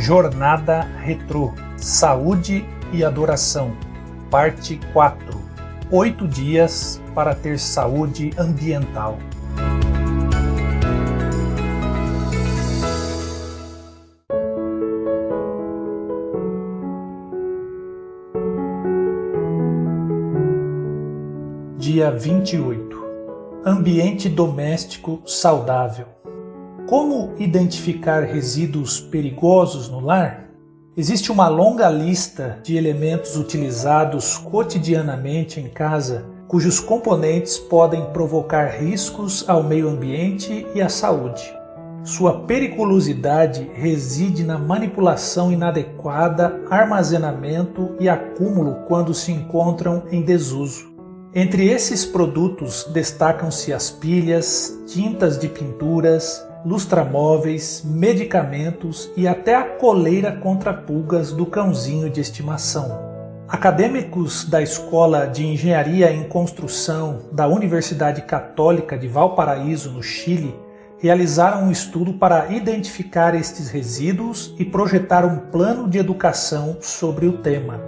Jornada Retrô, Saúde e Adoração, Parte 4. 8 dias para ter saúde ambiental. Dia 28. Ambiente doméstico saudável. Como identificar resíduos perigosos no lar? Existe uma longa lista de elementos utilizados cotidianamente em casa, cujos componentes podem provocar riscos ao meio ambiente e à saúde. Sua periculosidade reside na manipulação inadequada, armazenamento e acúmulo quando se encontram em desuso. Entre esses produtos destacam-se as pilhas, tintas de pinturas, lustramóveis, medicamentos e até a coleira contra pulgas do cãozinho de estimação. Acadêmicos da Escola de Engenharia em Construção da Universidade Católica de Valparaíso, no Chile, realizaram um estudo para identificar estes resíduos e projetar um plano de educação sobre o tema.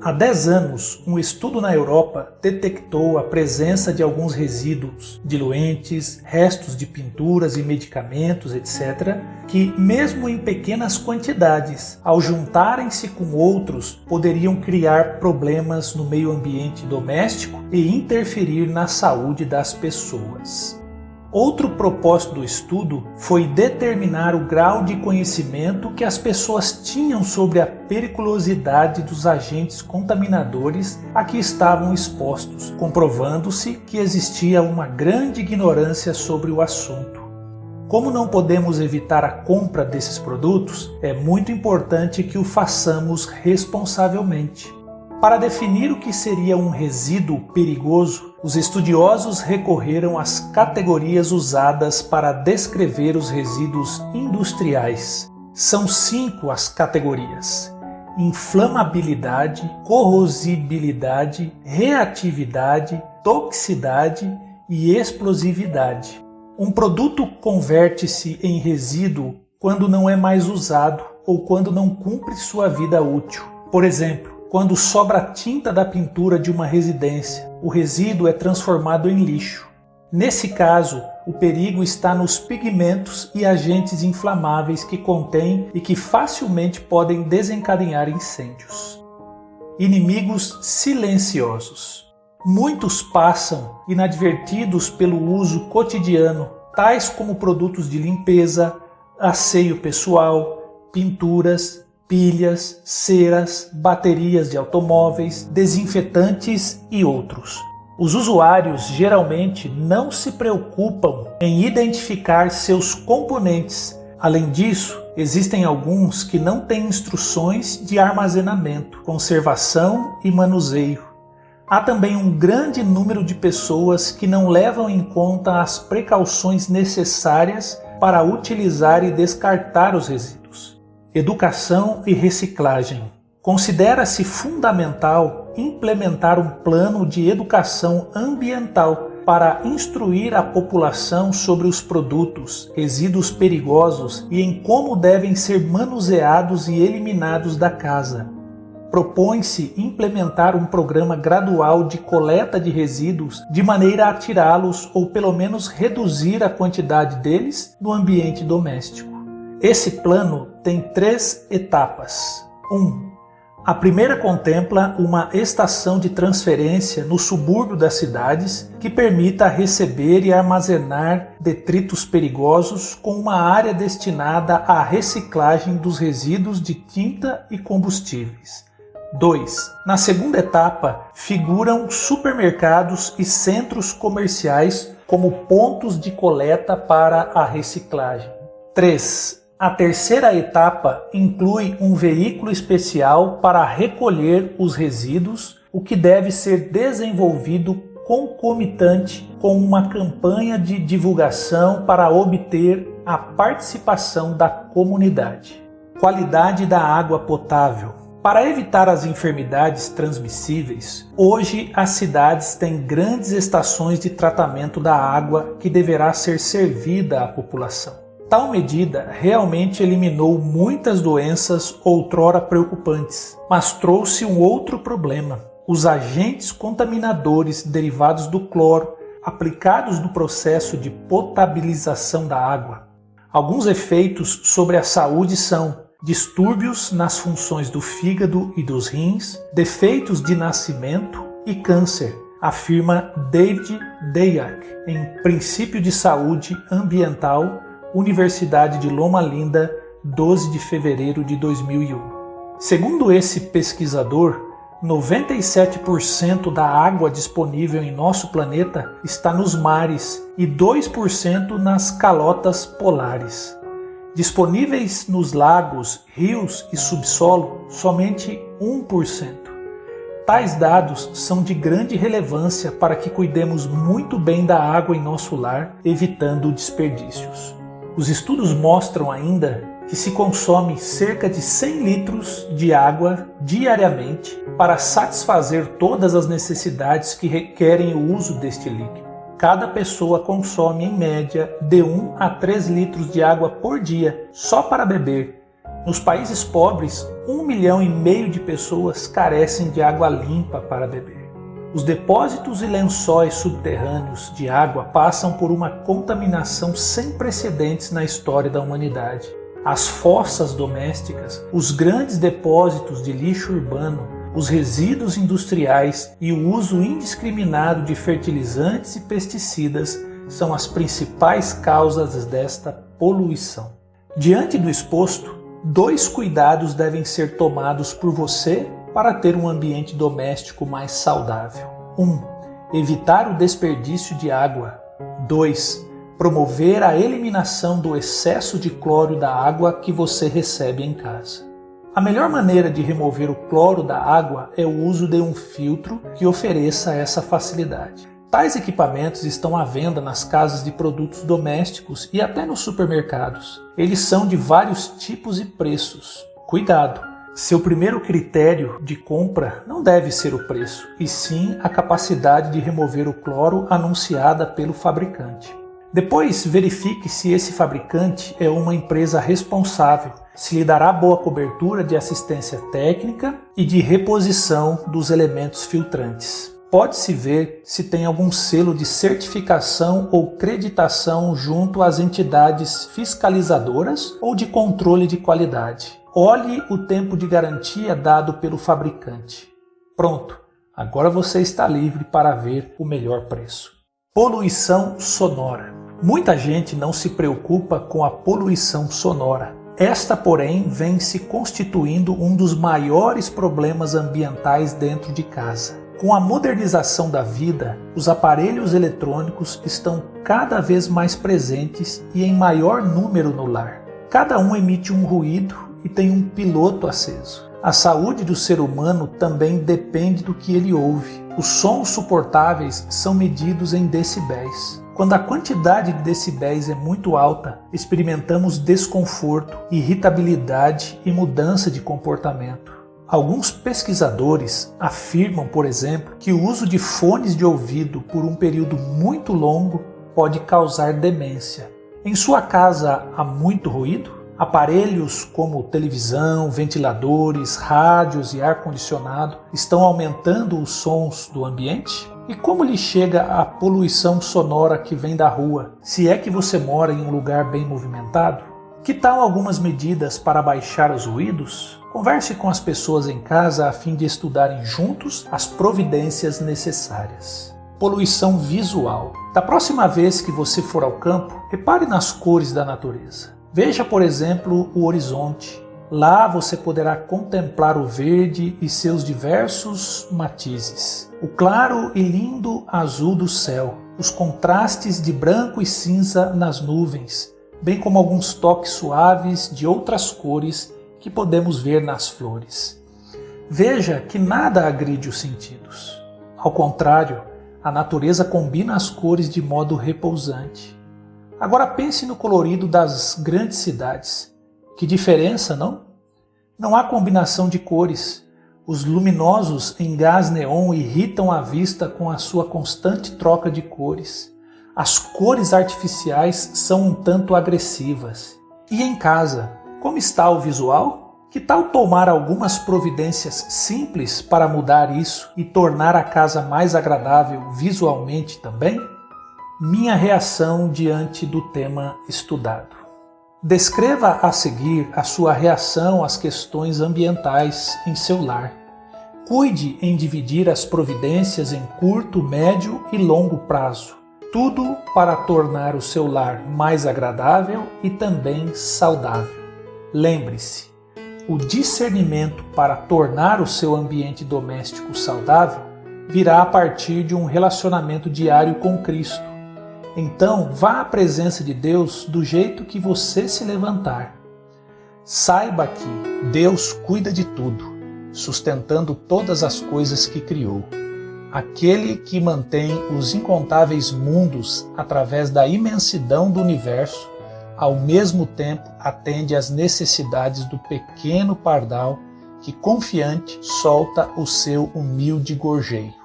Há 10 anos, um estudo na Europa detectou a presença de alguns resíduos, diluentes, restos de pinturas e medicamentos, etc., que, mesmo em pequenas quantidades, ao juntarem-se com outros, poderiam criar problemas no meio ambiente doméstico e interferir na saúde das pessoas. Outro propósito do estudo foi determinar o grau de conhecimento que as pessoas tinham sobre a periculosidade dos agentes contaminadores a que estavam expostos, comprovando-se que existia uma grande ignorância sobre o assunto. Como não podemos evitar a compra desses produtos, é muito importante que o façamos responsavelmente. Para definir o que seria um resíduo perigoso, os estudiosos recorreram às categorias usadas para descrever os resíduos industriais. São 5 as categorias: inflamabilidade, corrosibilidade, reatividade, toxicidade e explosividade. Um produto converte-se em resíduo quando não é mais usado ou quando não cumpre sua vida útil. Por exemplo, quando sobra a tinta da pintura de uma residência, o resíduo é transformado em lixo. Nesse caso, o perigo está nos pigmentos e agentes inflamáveis que contém e que facilmente podem desencadear incêndios. Inimigos silenciosos. Muitos passam inadvertidos pelo uso cotidiano, tais como produtos de limpeza, asseio pessoal, pinturas, pilhas, ceras, baterias de automóveis, desinfetantes e outros. Os usuários geralmente não se preocupam em identificar seus componentes. Além disso, existem alguns que não têm instruções de armazenamento, conservação e manuseio. Há também um grande número de pessoas que não levam em conta as precauções necessárias para utilizar e descartar os resíduos. Educação e reciclagem. Considera-se fundamental implementar um plano de educação ambiental para instruir a população sobre os produtos, resíduos perigosos e em como devem ser manuseados e eliminados da casa. Propõe-se implementar um programa gradual de coleta de resíduos de maneira a tirá-los ou pelo menos reduzir a quantidade deles no ambiente doméstico. Esse plano tem 3 etapas. 1. A primeira contempla uma estação de transferência no subúrbio das cidades que permita receber e armazenar detritos perigosos com uma área destinada à reciclagem dos resíduos de tinta e combustíveis. 2. Na segunda etapa, figuram supermercados e centros comerciais como pontos de coleta para a reciclagem. 3. A terceira etapa inclui um veículo especial para recolher os resíduos, o que deve ser desenvolvido concomitante com uma campanha de divulgação para obter a participação da comunidade. Qualidade da água potável. Para evitar as enfermidades transmissíveis, hoje as cidades têm grandes estações de tratamento da água que deverá ser servida à população. Tal medida realmente eliminou muitas doenças outrora preocupantes, mas trouxe um outro problema. Os agentes contaminadores derivados do cloro aplicados no processo de potabilização da água. Alguns efeitos sobre a saúde são distúrbios nas funções do fígado e dos rins, defeitos de nascimento e câncer, afirma David Dyack em Princípio de Saúde Ambiental, Universidade de Loma Linda, 12 de fevereiro de 2001. Segundo esse pesquisador, 97% da água disponível em nosso planeta está nos mares e 2% nas calotas polares. Disponíveis nos lagos, rios e subsolo, somente 1%. Tais dados são de grande relevância para que cuidemos muito bem da água em nosso lar, evitando desperdícios. Os estudos mostram ainda que se consome cerca de 100 litros de água diariamente para satisfazer todas as necessidades que requerem o uso deste líquido. Cada pessoa consome, em média, de 1 a 3 litros de água por dia, só para beber. Nos países pobres, 1,5 milhão de pessoas carecem de água limpa para beber. Os depósitos e lençóis subterrâneos de água passam por uma contaminação sem precedentes na história da humanidade. As fossas domésticas, os grandes depósitos de lixo urbano, os resíduos industriais e o uso indiscriminado de fertilizantes e pesticidas são as principais causas desta poluição. Diante do exposto, 2 cuidados devem ser tomados por você para ter um ambiente doméstico mais saudável. 1. Evitar o desperdício de água. 2. Promover a eliminação do excesso de cloro da água que você recebe em casa. A melhor maneira de remover o cloro da água é o uso de um filtro que ofereça essa facilidade. Tais equipamentos estão à venda nas casas de produtos domésticos e até nos supermercados. Eles são de vários tipos e preços. Cuidado! Seu primeiro critério de compra não deve ser o preço, e sim a capacidade de remover o cloro anunciada pelo fabricante. Depois, verifique se esse fabricante é uma empresa responsável, se lhe dará boa cobertura de assistência técnica e de reposição dos elementos filtrantes. Pode-se ver se tem algum selo de certificação ou creditação junto às entidades fiscalizadoras ou de controle de qualidade. Olhe o tempo de garantia dado pelo fabricante. Pronto, agora você está livre para ver o melhor preço. Poluição sonora. Muita gente não se preocupa com a poluição sonora. Esta, porém, vem se constituindo um dos maiores problemas ambientais dentro de casa. Com a modernização da vida, os aparelhos eletrônicos estão cada vez mais presentes e em maior número no lar. Cada um emite um ruído e tem um piloto aceso. A saúde do ser humano também depende do que ele ouve. Os sons suportáveis são medidos em decibéis. Quando a quantidade de decibéis é muito alta, experimentamos desconforto, irritabilidade e mudança de comportamento. Alguns pesquisadores afirmam, por exemplo, que o uso de fones de ouvido por um período muito longo pode causar demência. Em sua casa há muito ruído? Aparelhos como televisão, ventiladores, rádios e ar-condicionado estão aumentando os sons do ambiente? E como lhe chega a poluição sonora que vem da rua, se é que você mora em um lugar bem movimentado? Que tal algumas medidas para baixar os ruídos? Converse com as pessoas em casa a fim de estudarem juntos as providências necessárias. Poluição visual. Da próxima vez que você for ao campo, repare nas cores da natureza. Veja, por exemplo, o horizonte. Lá você poderá contemplar o verde e seus diversos matizes, o claro e lindo azul do céu, os contrastes de branco e cinza nas nuvens, bem como alguns toques suaves de outras cores que podemos ver nas flores. Veja que nada agride os sentidos. Ao contrário, a natureza combina as cores de modo repousante. Agora pense no colorido das grandes cidades. Que diferença, não? Não há combinação de cores. Os luminosos em gás neon irritam a vista com a sua constante troca de cores. As cores artificiais são um tanto agressivas. E em casa, como está o visual? Que tal tomar algumas providências simples para mudar isso e tornar a casa mais agradável visualmente também? Minha reação diante do tema estudado. Descreva a seguir a sua reação às questões ambientais em seu lar. Cuide em dividir as providências em curto, médio e longo prazo. Tudo para tornar o seu lar mais agradável e também saudável. Lembre-se, o discernimento para tornar o seu ambiente doméstico saudável virá a partir de um relacionamento diário com Cristo. Então, vá à presença de Deus do jeito que você se levantar. Saiba que Deus cuida de tudo, sustentando todas as coisas que criou. Aquele que mantém os incontáveis mundos através da imensidão do universo, ao mesmo tempo atende às necessidades do pequeno pardal que, confiante, solta o seu humilde gorjeio.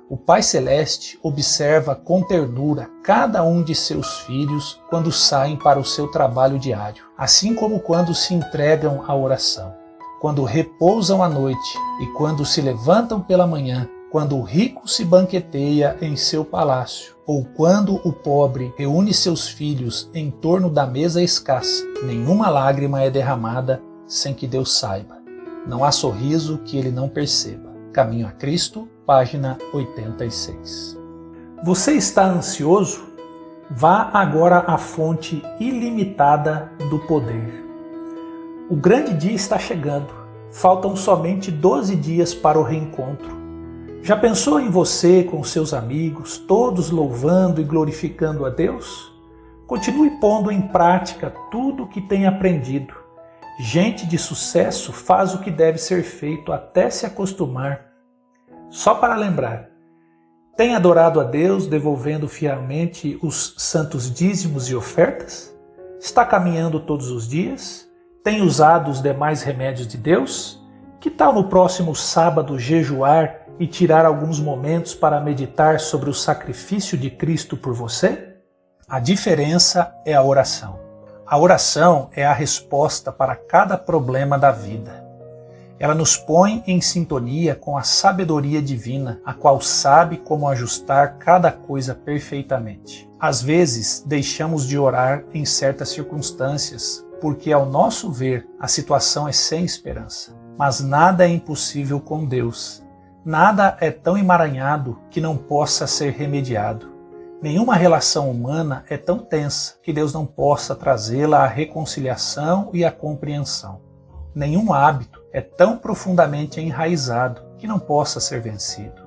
O Pai Celeste observa com ternura cada um de seus filhos quando saem para o seu trabalho diário, assim como quando se entregam à oração, quando repousam à noite e quando se levantam pela manhã, quando o rico se banqueteia em seu palácio, ou quando o pobre reúne seus filhos em torno da mesa escassa. Nenhuma lágrima é derramada sem que Deus saiba. Não há sorriso que ele não perceba. Caminho a Cristo, página 86. Você está ansioso? Vá agora à fonte ilimitada do poder. O grande dia está chegando. Faltam somente 12 dias para o reencontro. Já pensou em você com seus amigos, todos louvando e glorificando a Deus? Continue pondo em prática tudo o que tem aprendido. Gente de sucesso faz o que deve ser feito até se acostumar. Só para lembrar, tem adorado a Deus devolvendo fielmente os santos dízimos e ofertas? Está caminhando todos os dias? Tem usado os demais remédios de Deus? Que tal no próximo sábado jejuar e tirar alguns momentos para meditar sobre o sacrifício de Cristo por você? A diferença é a oração. A oração é a resposta para cada problema da vida. Ela nos põe em sintonia com a sabedoria divina, a qual sabe como ajustar cada coisa perfeitamente. Às vezes, deixamos de orar em certas circunstâncias, porque ao nosso ver, a situação é sem esperança. Mas nada é impossível com Deus. Nada é tão emaranhado que não possa ser remediado. Nenhuma relação humana é tão tensa que Deus não possa trazê-la à reconciliação e à compreensão. Nenhum hábito é tão profundamente enraizado que não possa ser vencido.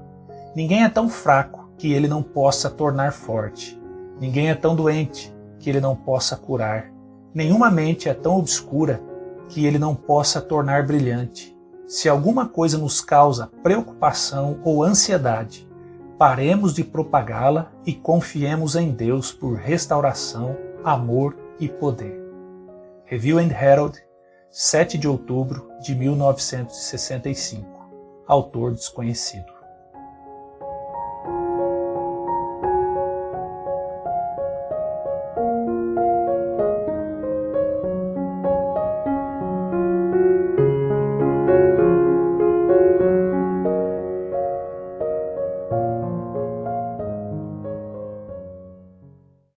Ninguém é tão fraco que ele não possa tornar forte. Ninguém é tão doente que ele não possa curar. Nenhuma mente é tão obscura que ele não possa tornar brilhante. Se alguma coisa nos causa preocupação ou ansiedade, paremos de propagá-la e confiemos em Deus por restauração, amor e poder. Review and Herald, 7 de outubro de 1965. Autor desconhecido.